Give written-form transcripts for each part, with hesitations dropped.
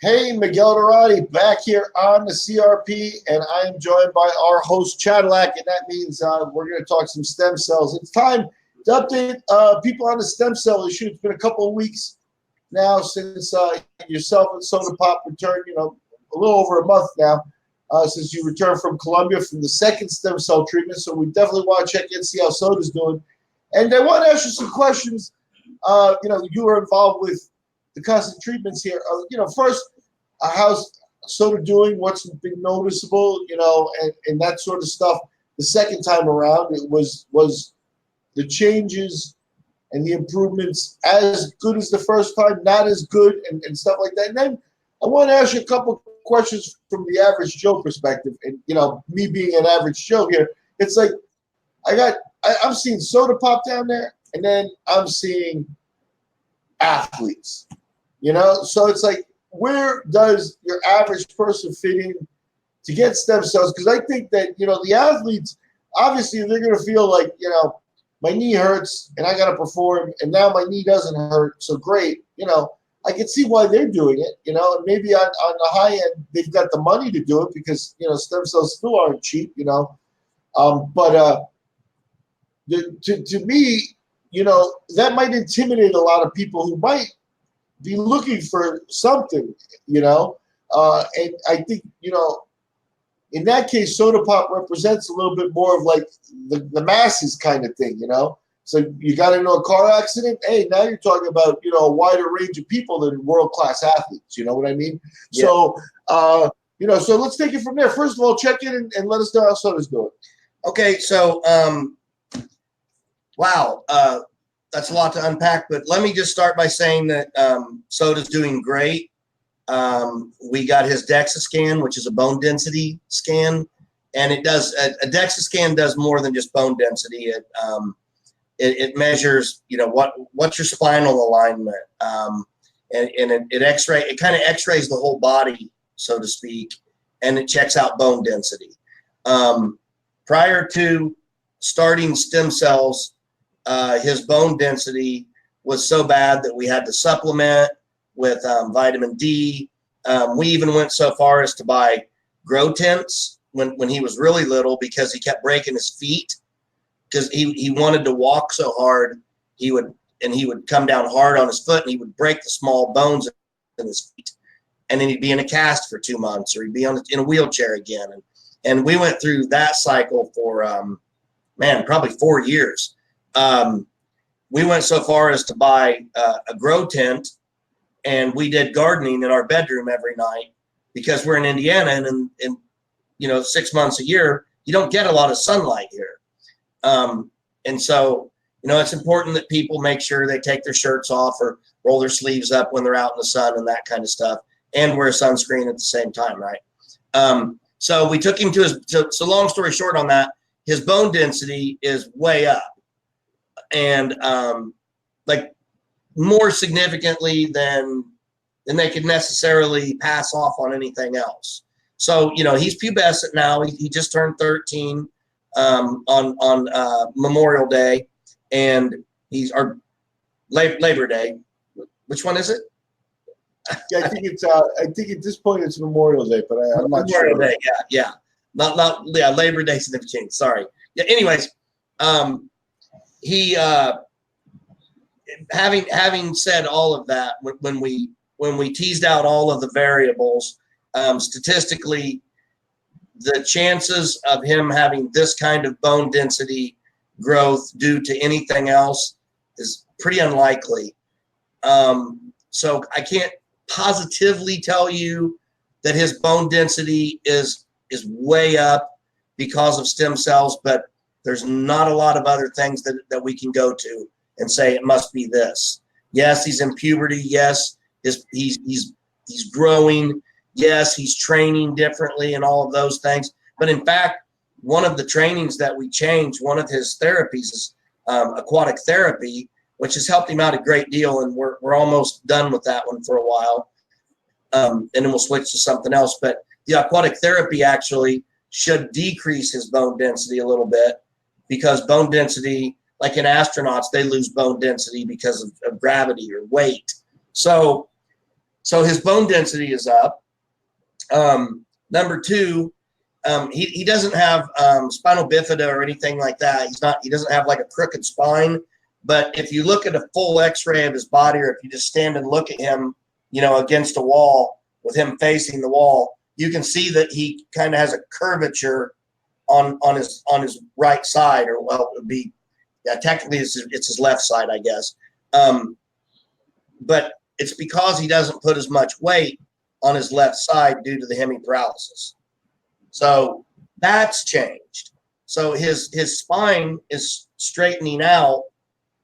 Hey, Miguel Dorati back here on the CRP, and I am joined by our host, Chadlack, and that means we're going to talk some stem cells. It's time to update people on the stem cell issue. It's been a couple of weeks now since yourself and Soda Pop returned, a little over a month now since you returned from Colombia from the second stem cell treatment. So we definitely want to check in, see how Soda's doing. And I want to ask you some questions. You were involved with the constant treatments here. First, how's Soda doing? What's been noticeable? And that sort of stuff. The second time around, it was the changes and the improvements as good as the first time, not as good, and stuff like that. And then I want to ask you a couple questions from the average Joe perspective. And me being an average Joe here, it's like I'm seeing Soda Pop down there, and then I'm seeing athletes. So it's like, where does your average person fit in to get stem cells? Because I think that the athletes, obviously they're going to feel like my knee hurts and I got to perform, and now my knee doesn't hurt, so great. I can see why they're doing it. And maybe on the high end they've got the money to do it because stem cells still aren't cheap. But to me, that might intimidate a lot of people who might be looking for something, and I think, in that case, Soda Pop represents a little bit more of like the masses kind of thing, So you got into a car accident. Hey, now you're talking about, a wider range of people than world-class athletes. You know what I mean? Yeah. So, so let's take it from there. First of all, check in and let us know how Soda's doing. Okay. So, wow. That's a lot to unpack, but let me just start by saying that Soda's doing great. We got his DEXA scan, which is a bone density scan, and it does a DEXA scan does more than just bone density. It measures, what's your spinal alignment, and it kind of X-rays the whole body, so to speak, and it checks out bone density. Prior to starting stem cells, his bone density was so bad that we had to supplement with vitamin D. We even went so far as to buy grow tents when he was really little because he kept breaking his feet because he wanted to walk so hard. He would come down hard on his foot and he would break the small bones in his feet. And then he'd be in a cast for 2 months or he'd be in a wheelchair again. And we went through that cycle for, probably 4 years. We went so far as to buy a grow tent, and we did gardening in our bedroom every night because we're in Indiana, and 6 months a year you don't get a lot of sunlight here, and so it's important that people make sure they take their shirts off or roll their sleeves up when they're out in the sun and that kind of stuff, and wear sunscreen at the same time, right? So we took him to his. So long story short on that, his bone density is way up. And like more significantly than they could necessarily pass off on anything else. So he's pubescent now. He just turned 13 on Memorial Day, and he's our Labor Day. Which one is it? Yeah, I think at this point it's Memorial Day, but I'm not sure. Memorial Day, yeah, not Labor Day significant. Sorry. Yeah. Anyways, he having said all of that, when we teased out all of the variables, statistically, the chances of him having this kind of bone density growth due to anything else is pretty unlikely. So I can't positively tell you that his bone density is way up because of stem cells, but there's not a lot of other things that we can go to and say it must be this. Yes, he's in puberty. Yes, he's growing. Yes, he's training differently and all of those things. But in fact, one of the trainings that we changed, one of his therapies is aquatic therapy, which has helped him out a great deal. And we're almost done with that one for a while. And then we'll switch to something else. But the aquatic therapy actually should decrease his bone density a little bit, because bone density, like in astronauts, they lose bone density because of gravity or weight. So So his bone density is up. Number two, he doesn't have spinal bifida or anything like that. He doesn't have like a crooked spine. But if you look at a full X-ray of his body, or if you just stand and look at him, against a wall with him facing the wall, you can see that he kind of has a curvature on his right side, or well, it would be, technically it's his left side, I guess. But it's because he doesn't put as much weight on his left side due to the hemiparalysis. So that's changed. So his spine is straightening out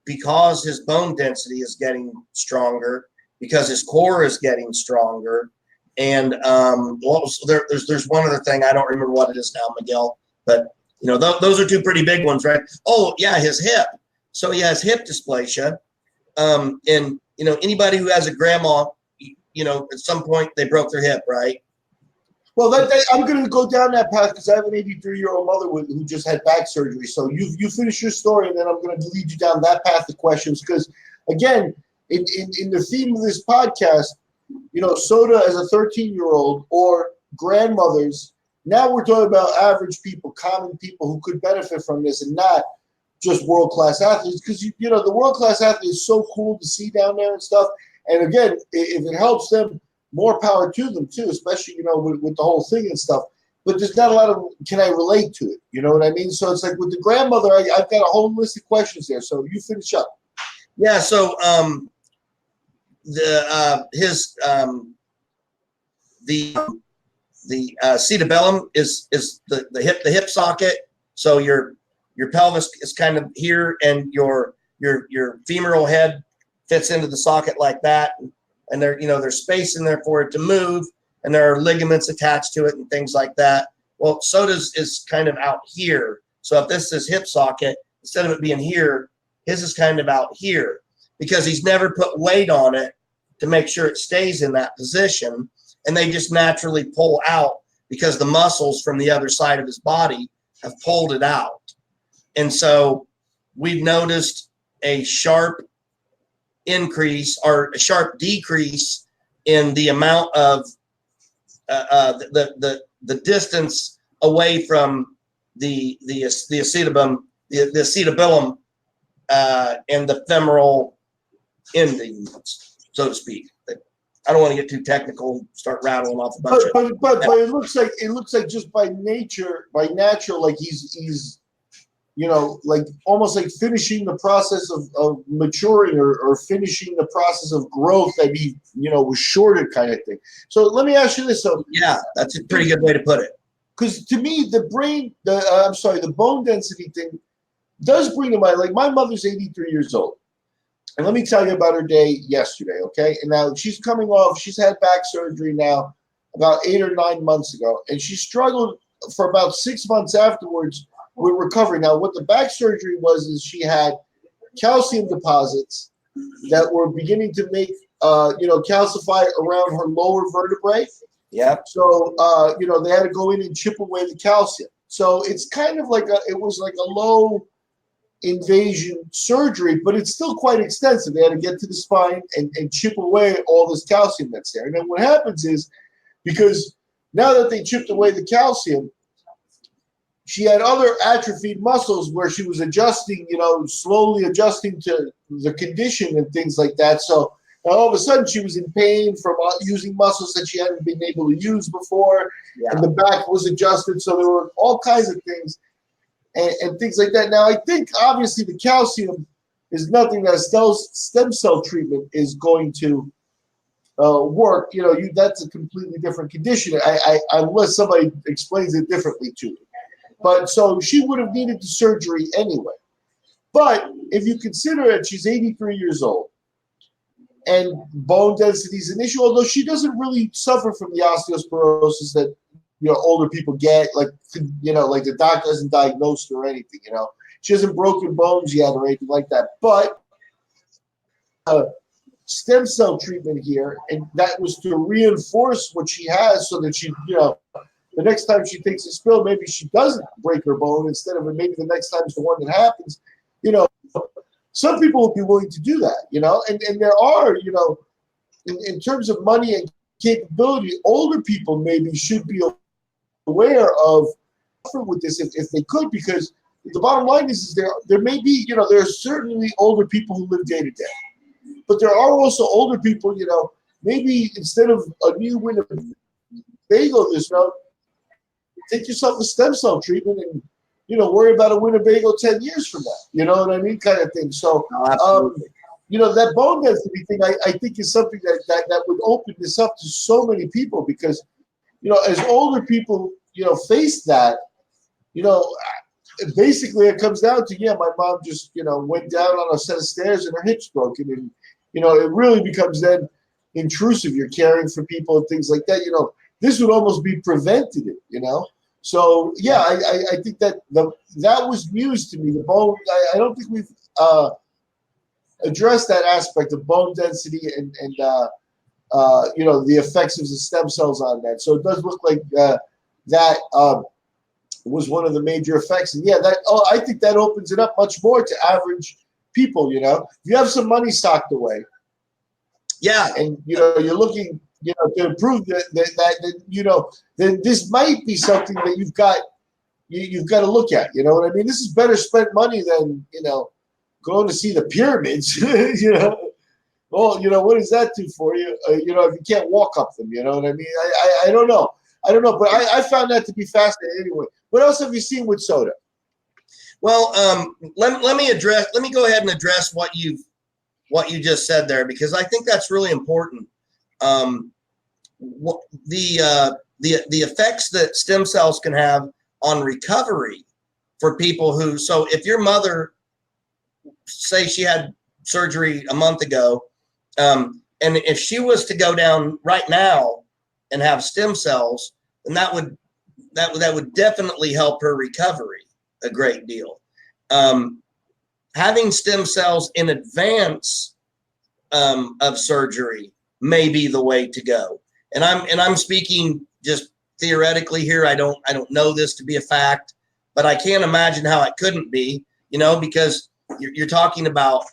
because his bone density is getting stronger, because his core is getting stronger. And there's one other thing, I don't remember what it is now, Miguel, but those are two pretty big ones, right? Oh yeah, his hip. So he has hip dysplasia. And anybody who has a grandma, at some point they broke their hip, right? Well, I'm going to go down that path because I have an 83-year-old mother who just had back surgery. So you finish your story, and then I'm going to lead you down that path of questions. Because, again, in the theme of this podcast, Soda as a 13-year-old or grandmothers, now we're talking about average people, common people who could benefit from this, and not just world-class athletes. Because, the world-class athlete is so cool to see down there and stuff. And, again, if it helps them, more power to them too, especially, with the whole thing and stuff. But there's not a lot of, can I relate to it? You know what I mean? So it's like with the grandmother, I've got a whole list of questions there. So you finish up. Yeah. So the cerebellum is the hip socket. So your pelvis is kind of here, and your femoral head fits into the socket like that. And there's space in there for it to move, and there are ligaments attached to it and things like that. Well, Soda's is kind of out here. So if this is hip socket, instead of it being here, his is kind of out here because he's never put weight on it to make sure it stays in that position. And they just naturally pull out because the muscles from the other side of his body have pulled it out. And so we've noticed a sharp increase or a sharp decrease in the amount of the distance away from the acetabulum, and the femoral endings, so to speak. I don't want to get too technical, start rattling off a bunch of. But it looks like just by natural, like he's like almost like finishing the process of maturing or finishing the process of growth that he, was shorted kind of thing. So let me ask you this. So yeah, that's a pretty good way to put it. Because to me, the bone density thing does bring to mind, like my mother's 83 years old. And let me tell you about her day yesterday, okay? And now she's had back surgery now about 8 or 9 months ago. And she struggled for about 6 months afterwards with recovery. Now, what the back surgery was is she had calcium deposits that were beginning to make, calcify around her lower vertebrae. Yeah. So, they had to go in and chip away the calcium. So it's kind of like it was like a low invasion surgery, but it's still quite extensive. They had to get to the spine and chip away all this calcium that's there. And then what happens is, because now that they chipped away the calcium, she had other atrophied muscles where she was adjusting, slowly adjusting to the condition and things like that. So all of a sudden she was in pain from using muscles that she hadn't been able to use before. Yeah. And the back was adjusted. So there were all kinds of things and things like that. Now, I think obviously the calcium is nothing that stem cell treatment is going to work. That's a completely different condition. Unless somebody explains it differently to me. But so she would have needed the surgery anyway. But if you consider that she's 83 years old and bone density is an issue, although she doesn't really suffer from the osteoporosis that older people get, like the doctor hasn't diagnosed her or anything. She hasn't broken bones yet or anything like that. But stem cell treatment here, and that was to reinforce what she has so that she, the next time she takes a spill, maybe she doesn't break her bone instead of maybe the next time is the one that happens. Some people would be willing to do that, and there are, in terms of money and capability, older people maybe should be aware of with this if they could, because the bottom line is there may be, there are certainly older people who live day to day, but there are also older people, maybe instead of a new Winnebago this route, take yourself a stem cell treatment and, worry about a Winnebago 10 years from now. You know what I mean? Kind of thing. So, that bone density thing, I think is something that would open this up to so many people because, as older people, face that, basically it comes down to, my mom just, went down on a set of stairs and her hip's broken. And, it really becomes then intrusive. You're caring for people and things like that. This would almost be preventative, So, yeah, I think that that was news to me. The bone, I don't think we've addressed that aspect of bone density and the effects of the stem cells on that. So it does look like that was one of the major effects. And yeah, I think that opens it up much more to average people. If you have some money socked away, and you're looking, to improve then this might be something that you've got to look at. You know what I mean? This is better spent money than going to see the pyramids. Well, what does that do for you? If you can't walk up them, you know what I mean? I don't know. But I found that to be fascinating anyway. What else have you seen with soda? Well, let me go ahead and address what you just said there, because I think that's really important. The effects that stem cells can have on recovery for people who, so if your mother, say she had surgery a month ago, and if she was to go down right now and have stem cells, then that would definitely help her recovery a great deal. Having stem cells in advance of surgery may be the way to go. And I'm speaking just theoretically here. I don't know this to be a fact, but I can't imagine how it couldn't be, because you're talking about,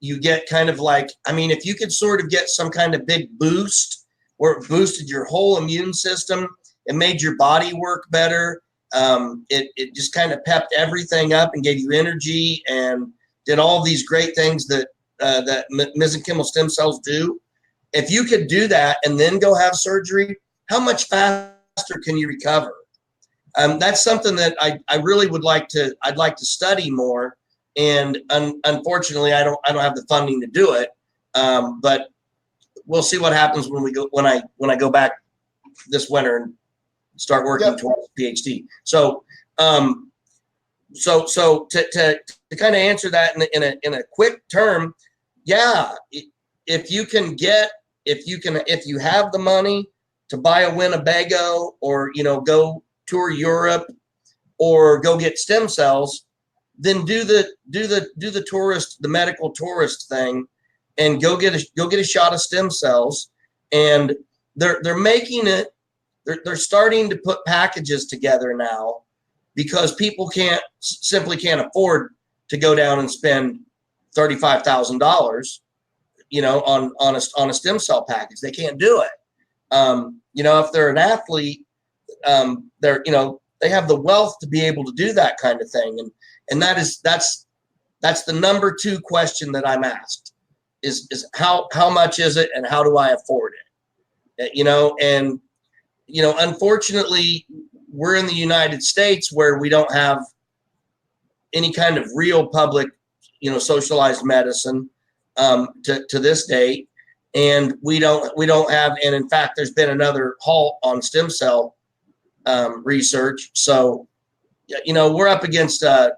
you get kind of like, if you could sort of get some kind of big boost where it boosted your whole immune system, it made your body work better. It just kind of pepped everything up and gave you energy and did all these great things that mesenchymal stem cells do. If you could do that and then go have surgery, how much faster can you recover? That's something that I really I'd like to study more. And unfortunately, I don't have the funding to do it. But we'll see what happens when I go back this winter and start working towards a PhD. So to kind of answer that in a quick term, if you have the money to buy a Winnebago, or go tour Europe, or go get stem cells, then do the tourist, the medical tourist thing, and go get a shot of stem cells. And they're making it. They're starting to put packages together now, because people simply can't afford to go down and spend $35,000, on a stem cell package. They can't do it. If they're an athlete, they have the wealth to be able to do that kind of thing. And that's the number 2 question that I'm asked is how much is it and how do I afford it? Unfortunately, we're in the United States where we don't have any kind of real public, socialized medicine to this date. And we don't have, and in fact, there's been another halt on stem cell research. So, we're up against a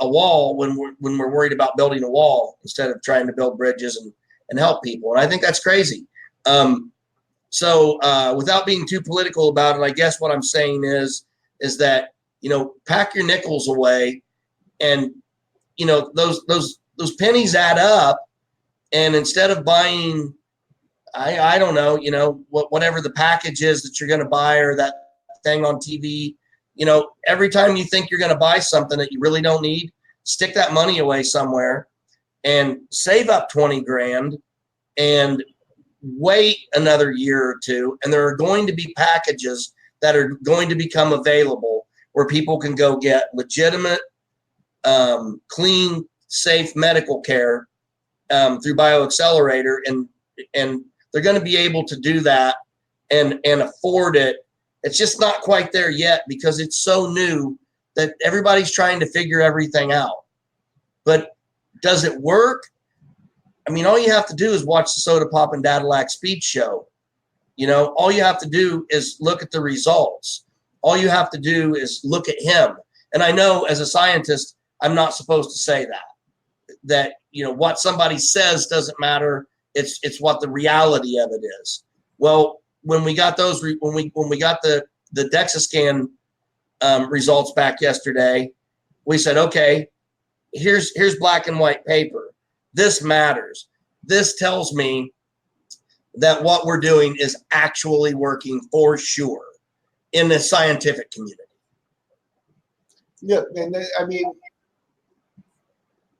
wall when we're worried about building a wall instead of trying to build bridges and help people. And I think that's crazy. So without being too political about it, I guess what I'm saying is that, pack your nickels away, and, those pennies add up. And instead of buying, I don't know, whatever the package is that you're going to buy, or that thing on TV, every time you think you're going to buy something that you really don't need, stick that money away somewhere and save up 20 grand and wait another year or two, and there are going to be packages that are going to become available where people can go get legitimate, clean, safe medical care through BioAccelerator, and they're going to be able to do that and afford it. It's just not quite there yet because it's so new that everybody's trying to figure everything out. But does it work? I mean, all you have to do is watch the Soda Pop and Dadillac speech show. You know, all you have to do is look at the results. All you have to do is look at him. And I know as a scientist, I'm not supposed to say that, you know, what somebody says doesn't matter. It's what the reality of it is. Well, when we got those, when we got the DEXA scan results back yesterday, we said, okay, here's black and white paper. This matters. This tells me that what we're doing is actually working for sure in the scientific community. Yeah, and I mean,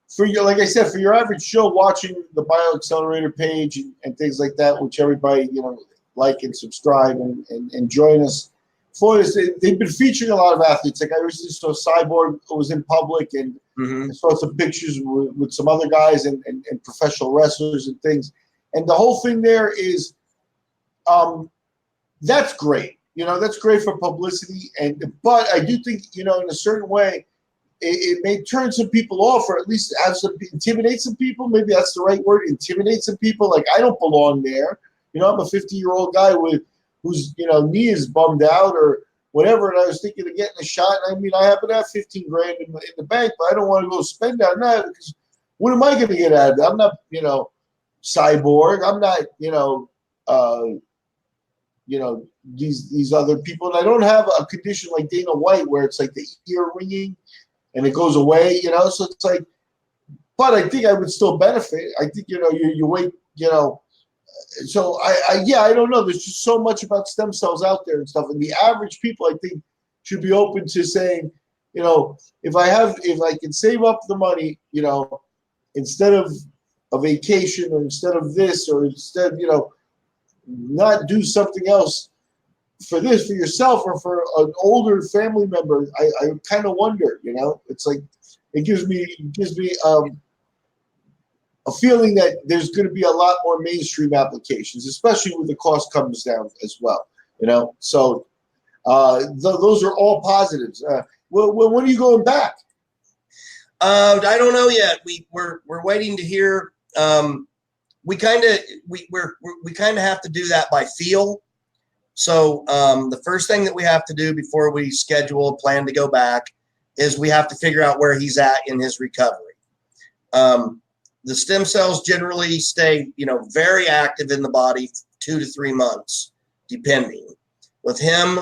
for you, like I said, for your average Joe watching the BioAccelerator page and things like that, which everybody, you know, like and subscribe and join us for this. They've been featuring a lot of athletes. Like I recently saw Cyborg was in public, and I saw some pictures with some other guys and professional wrestlers and things. And the whole thing there is, that's great. You know, that's great for publicity. But I do think, you know, in a certain way, it may turn some people off, or at least intimidate some people. Maybe that's the right word, intimidate some people. Like, I don't belong there. You know, I'm a 50-year-old guy whose, you know, knee is bummed out or whatever, and I was thinking of getting a shot. I mean, I happen to have 15 grand in the bank, but I don't want to go spend on that because what am I going to get out of it? I'm not, you know, Cyborg. I'm not, these other people, and I don't have a condition like Dana White where it's like the ear ringing and it goes away, you know. So it's like, but I think I would still benefit. I think, you know, you wait, you know. So I don't know. There's just so much about stem cells out there and stuff, and the average people, I think, should be open to saying, you know, if I can save up the money, you know, instead of a vacation or instead of this or instead, you know, not do something else for this, for yourself or for an older family member. I kind of wonder, you know, it's like, it gives me a feeling that there's going to be a lot more mainstream applications, especially when the cost comes down as well, you know. So those are all positives. When are you going back? I don't know yet. We're waiting to hear. We kind of have to do that by feel. So the first thing that we have to do before we schedule a plan to go back is we have to figure out where he's at in his recovery. The stem cells generally stay, you know, very active in the body 2 to 3 months, depending. With him,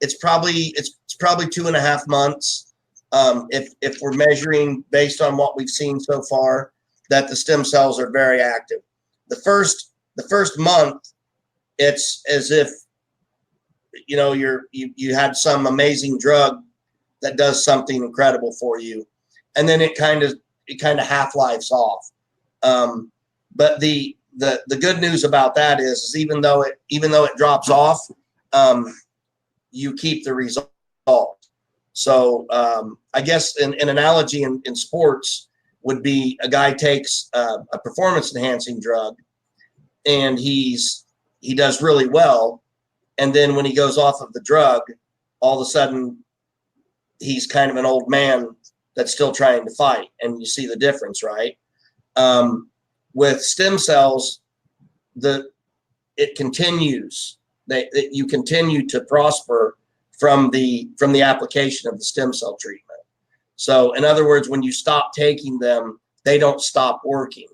it's probably 2.5 months. If we're measuring based on what we've seen so far, that the stem cells are very active. The first month, it's as if, you know, you had some amazing drug that does something incredible for you, and then it kind of half-lives off. But the good news about that is even though it drops off, you keep the result. So I guess an analogy in sports would be a guy takes a performance enhancing drug and he does really well, and then when he goes off of the drug, all of a sudden he's kind of an old man that's still trying to fight, and you see the difference, right? With stem cells, it continues. That you continue to prosper from the application of the stem cell treatment. So, in other words, when you stop taking them, they don't stop working.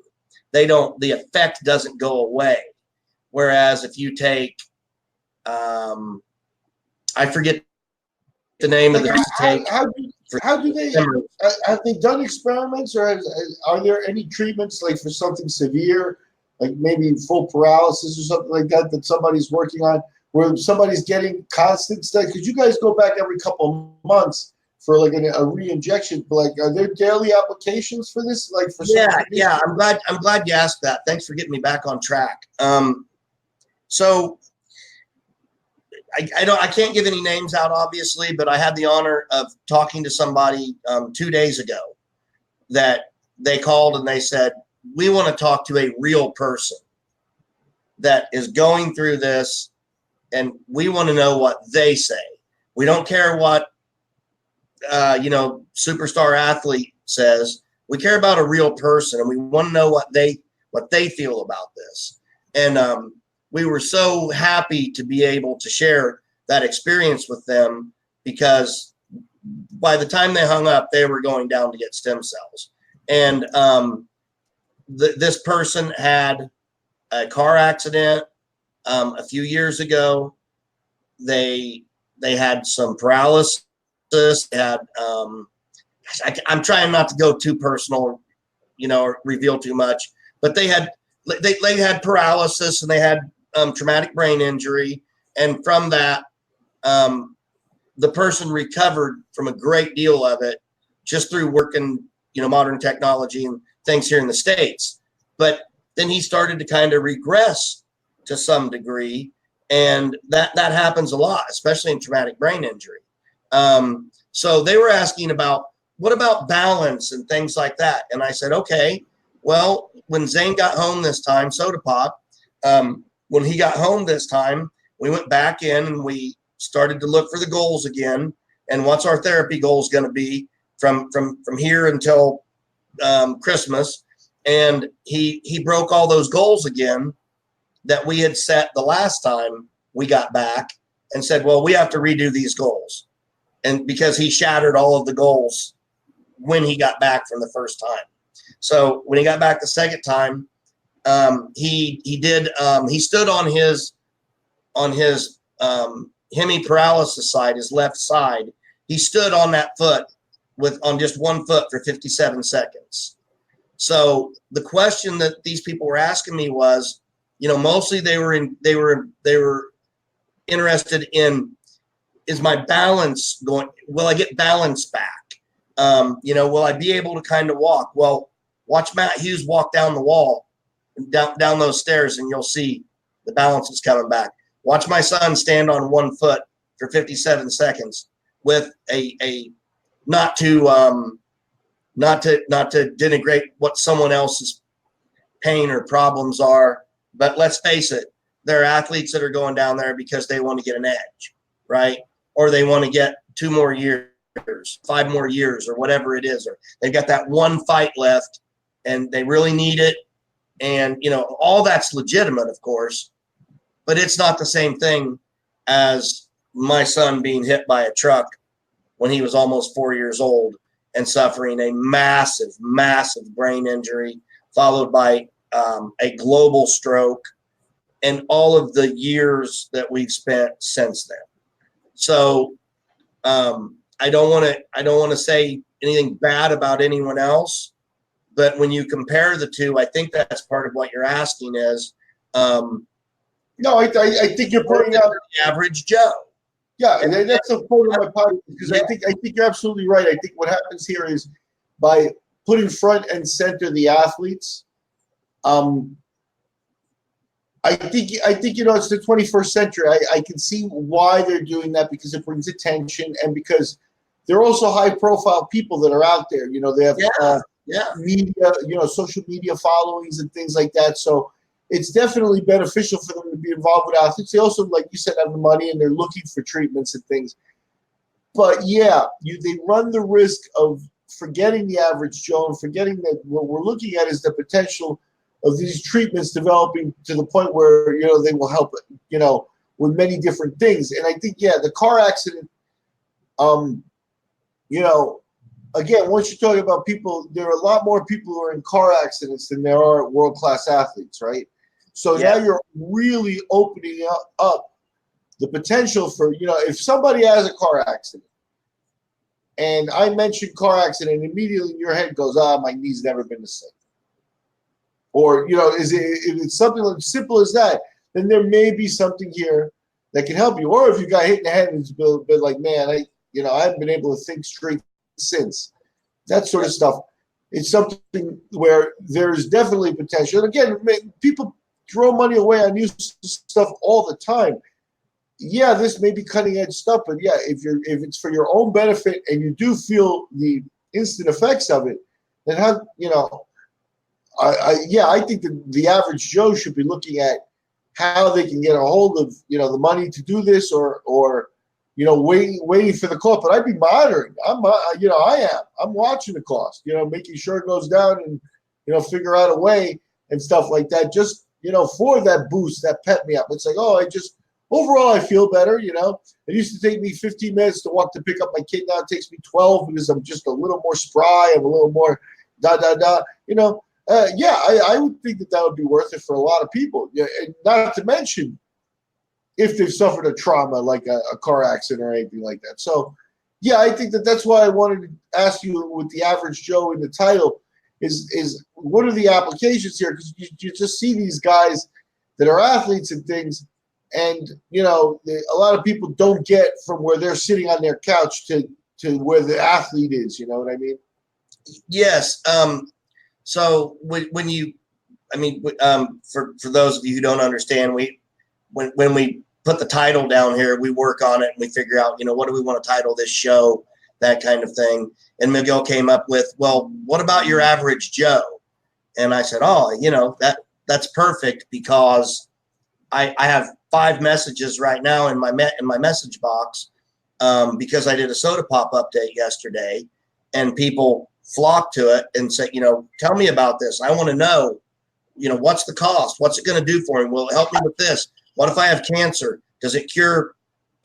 The effect doesn't go away. Whereas if you take, I forget the name of the How do they have they done experiments, or are there any treatments like for something severe, like maybe full paralysis or something like that somebody's working on, where somebody's getting constant stuff? Because you guys go back every couple of months for like a re-injection. Like, are there daily applications for this? Like for Yeah. I'm glad you asked that. Thanks for getting me back on track. So I can't give any names out, obviously, but I had the honor of talking to somebody 2 days ago that they called and they said, we want to talk to a real person that is going through this, and we want to know what they say. We don't care what superstar athlete says. We care about a real person, and we want to know what they feel about this. And we were so happy to be able to share that experience with them, because by the time they hung up, they were going down to get stem cells. And this person had a car accident a few years ago. They had some paralysis. They had I'm trying not to go too personal, or reveal too much, but they had paralysis, and they had traumatic brain injury, and from that, the person recovered from a great deal of it just through working, modern technology and things here in the States. But then he started to kind of regress to some degree, and that happens a lot, especially in traumatic brain injury. So they were asking about, what about balance and things like that? And I said, okay, well, when Zane got home this time, Soda Pop, when he got home this time, we went back in and we started to look for the goals again. And what's our therapy goals going to be from here until Christmas? And he broke all those goals again that we had set the last time we got back, and said, well, we have to redo these goals. And because he shattered all of the goals when he got back from the first time. So when he got back the second time, he stood on his hemiparalysis side, his left side. He stood on that foot on just one foot for 57 seconds. So the question that these people were asking me was, mostly they were interested in, is my balance going? Will I get balance back? Will I be able to kind of walk? Well, watch Matt Hughes walk down the wall, down those stairs, and you'll see the balance is coming back. Watch my son stand on one foot for 57 seconds with a not to denigrate what someone else's pain or problems are, but let's face it, there are athletes that are going down there because they want to get an edge, right? Or they want to get 2 more years, 5 more years, or whatever it is, or they've got that one fight left and they really need it. And, all that's legitimate, of course, but it's not the same thing as my son being hit by a truck when he was almost 4 years old and suffering a massive, massive brain injury, followed by a global stroke, and all of the years that we've spent since then. So I don't want to say anything bad about anyone else, but when you compare the two, I think that's part of what you're asking is. No, I think you're pointing out the average Joe. Yeah, and that's the point of my podcast, because I think you're absolutely right. I think what happens here is, by putting front and center the athletes, I think it's the 21st century. I can see why they're doing that, because it brings attention, and because they're also high profile people that are out there. They have media, social media followings and things like that. So it's definitely beneficial for them to be involved with athletes. They also, like you said, have the money, and they're looking for treatments and things. But yeah, they run the risk of forgetting the average Joe and forgetting that what we're looking at is the potential of these treatments developing to the point where, they will help, with many different things. And I think, the car accident, again, once you're talking about people, there are a lot more people who are in car accidents than there are world-class athletes, right? So now you're really opening up the potential for, if somebody has a car accident, and I mention car accident, immediately your head goes, my knee's never been the same. Or, if it's something as simple as that, then there may be something here that can help you. Or if you got hit in the head and it's been like, man, You know, I haven't been able to think straight since. That sort of stuff. It's something where there's definitely potential. And again, people throw money away on new stuff all the time. Yeah, this may be cutting edge stuff, but yeah, if it's for your own benefit and you do feel the instant effects of it, then I think that the average Joe should be looking at how they can get a hold of the money to do this, or waiting for the cost. But I'd be monitoring. I'm watching the cost. Making sure it goes down, and figure out a way and stuff like that. Just for that boost, that pep me up. It's like, overall, I feel better. It used to take me 15 minutes to pick up my kid. Now it takes me 12 because I'm just a little more spry. I'm a little more I would think that would be worth it for a lot of people. Yeah, and not to mention if they've suffered a trauma like a car accident or anything like that. So, yeah, I think that's why I wanted to ask you with the average Joe in the title is what are the applications here? Because you just see these guys that are athletes and things, and a lot of people don't get from where they're sitting on their couch to where the athlete is. You know what I mean? Yes. So for those of you who don't understand, when we put the title down here, we work on it and we figure out, what do we want to title this show, that kind of thing. And Miguel came up with, well, what about your average Joe? And I said, that's perfect, because I have 5 messages right now in my message box, because I did a Soda Pop update yesterday, and people flock to it and say, tell me about this. I want to know, what's the cost? What's it going to do for me? Will it help me with this? What if I have cancer? Does it cure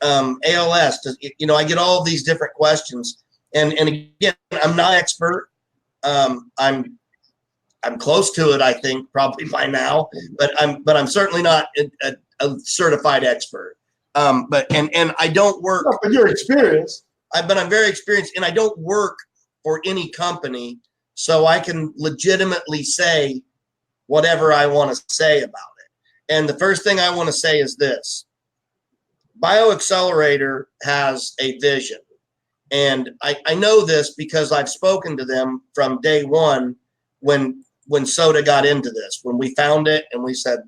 ALS? I get all of these different questions. And again, I'm not expert. I'm close to it, I think, probably by now, but I'm certainly not a certified expert. But I don't work. No, but you're experienced. But I'm very experienced, and I don't work for any company, so I can legitimately say whatever I want to say about it. And the first thing I want to say is this: BioAccelerator has a vision, and I know this because I've spoken to them from day one when Soda got into this. When we found it and we said,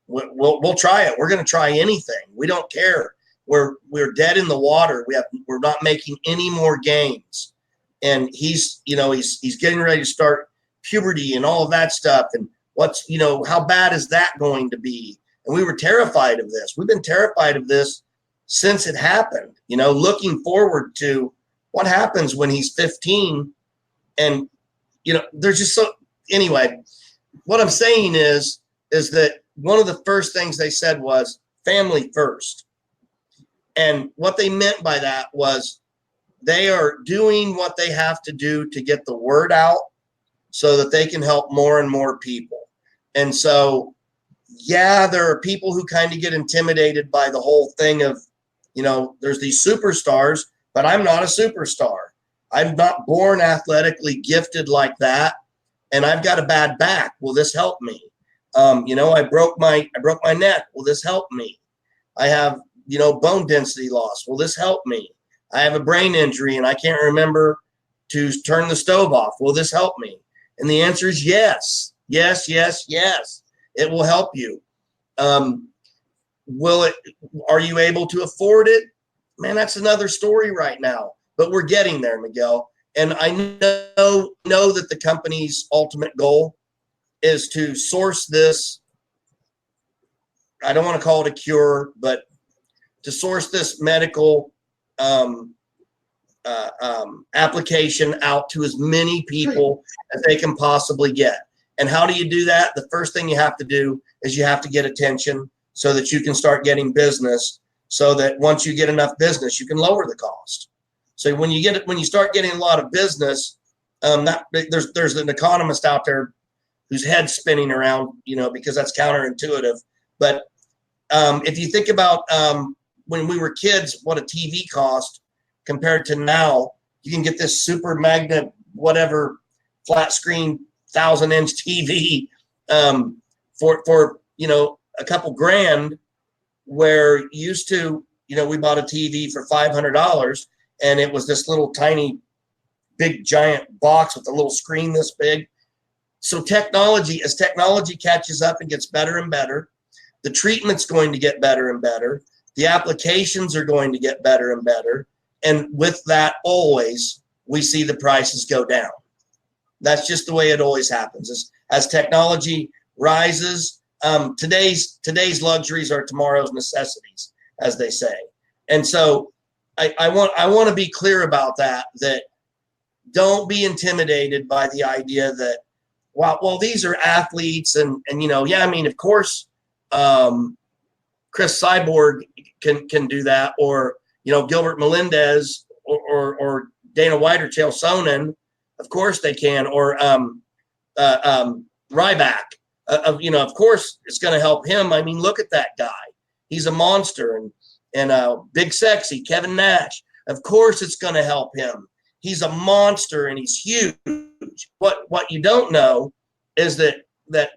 we'll try it. We're going to try anything. We don't care. We're dead in the water. We're not making any more gains. And he's getting ready to start puberty and all of that stuff. And how bad is that going to be? And we were terrified of this. We've been terrified of this since it happened, looking forward to what happens when he's 15. And, there's just anyway, what I'm saying is that one of the first things they said was family first. And what they meant by that was they are doing what they have to do to get the word out so that they can help more and more people. And so, yeah, there are people who kind of get intimidated by the whole thing of, there's these superstars, but I'm not a superstar. I'm not born athletically gifted like that, and I've got a bad back. Will this help me? I broke my neck. Will this help me? I have, bone density loss. Will this help me? I have a brain injury and I can't remember to turn the stove off. Will this help me? And the answer is yes. Yes, yes, yes. It will help you. Are you able to afford it? Man, that's another story right now. But we're getting there, Miguel. And I know that the company's ultimate goal is to source this. I don't want to call it a cure, but to source this medical application out to as many people as they can possibly get. And how do you do that? The first thing you have to do is you have to get attention so that you can start getting business, so that once you get enough business, you can lower the cost. So when you start getting a lot of business, there's an economist out there whose head's spinning around, because that's counterintuitive. But if you think about when we were kids, what a TV cost compared to now, you can get this super magnet, whatever, flat screen, 1,000-inch TV for a couple grand, where used to, we bought a TV for $500 and it was this little tiny, big, giant box with a little screen this big. So as technology catches up and gets better and better, the treatment's going to get better and better. The applications are going to get better and better. And with that, always, we see the prices go down. That's just the way it always happens. As technology rises, today's luxuries are tomorrow's necessities, as they say. And so I want to be clear about that don't be intimidated by the idea that, well, these are athletes and I mean, of course, Chris Cyborg can do that, or Gilbert Melendez or Dana White or Chael Sonnen, of course they can, or Ryback, of course it's going to help him. I mean, look at that guy; he's a monster, and Big Sexy Kevin Nash, of course it's going to help him. He's a monster and he's huge. What you don't know is that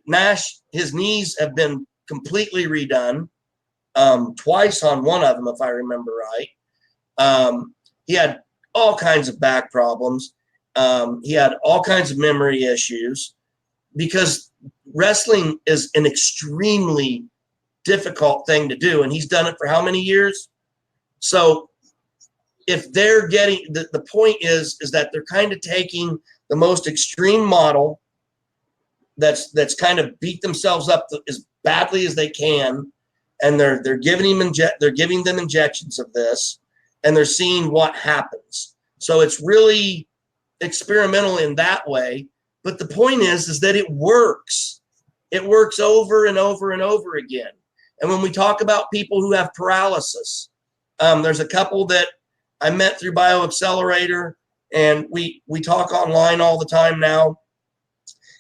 Nash, his knees have been completely redone, twice on one of them, if I remember right. He had all kinds of back problems. He had all kinds of memory issues, because wrestling is an extremely difficult thing to do. And he's done it for how many years? So if they're getting, the point is that they're kind of taking the most extreme model that's kind of beat themselves up as badly as they can, and they're giving them injections of this, and they're seeing what happens. So it's really experimental in that way. But the point is that it works. It works over and over and over again. And when we talk about people who have paralysis, there's a couple that I met through BioAccelerator, and we talk online all the time now,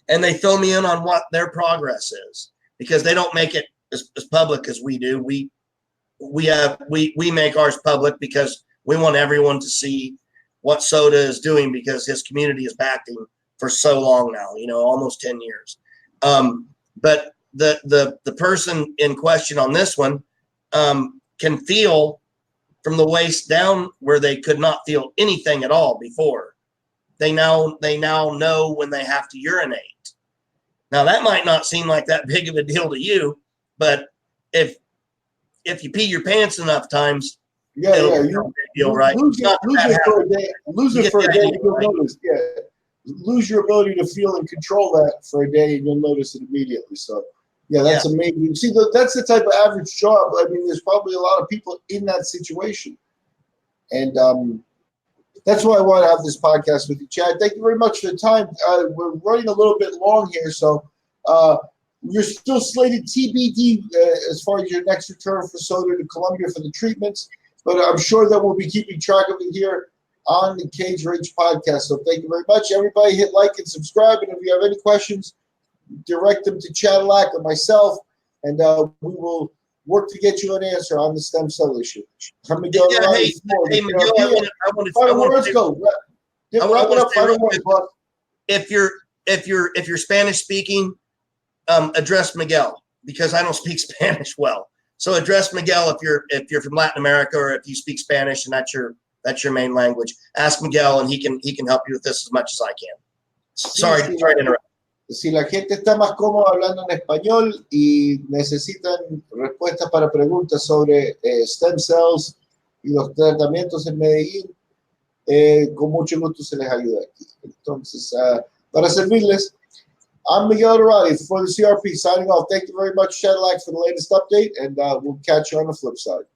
and they fill me in on what their progress is, because they don't make it as public as we do. We make ours public because we want everyone to see what Soda is doing, because his community has backed him for so long now, almost 10 years. But the person in question on this one can feel from the waist down where they could not feel anything at all before. They now know when they have to urinate. Now that might not seem like that big of a deal to you, but if you pee your pants enough times, you feel right. Lose it for a day. You'll notice. Yeah, lose your ability to feel and control that for a day, and you'll notice it immediately. So, yeah, that's amazing. See, that's the type of average job. I mean, there's probably a lot of people in that situation, and that's why I want to have this podcast with you, Chad. Thank you very much for the time. We're running a little bit long here, so you're still slated TBD as far as your next return for Soda to Colombia for the treatments. But I'm sure that we'll be keeping track of it here on the Cage Rage podcast. So thank you very much. Everybody hit like and subscribe. And if you have any questions, direct them to Chadillac or myself, and we will work to get you an answer on the stem cell issue. Miguel, if you're Spanish speaking, address Miguel, because I don't speak Spanish well. So address Miguel if you're from Latin America, or if you speak Spanish and that's your main language. Ask Miguel, and he can help you with this as much as I can. Sorry to interrupt. Si la gente está más cómoda hablando en español y necesitan respuestas para preguntas sobre stem cells y los tratamientos en Medellín, con mucho gusto se les ayuda aquí. Entonces, para servirles, I'm Miguel Dorati for the CRP signing off. Thank you very much, Chadillac, for the latest update, and we'll catch you on the flip side.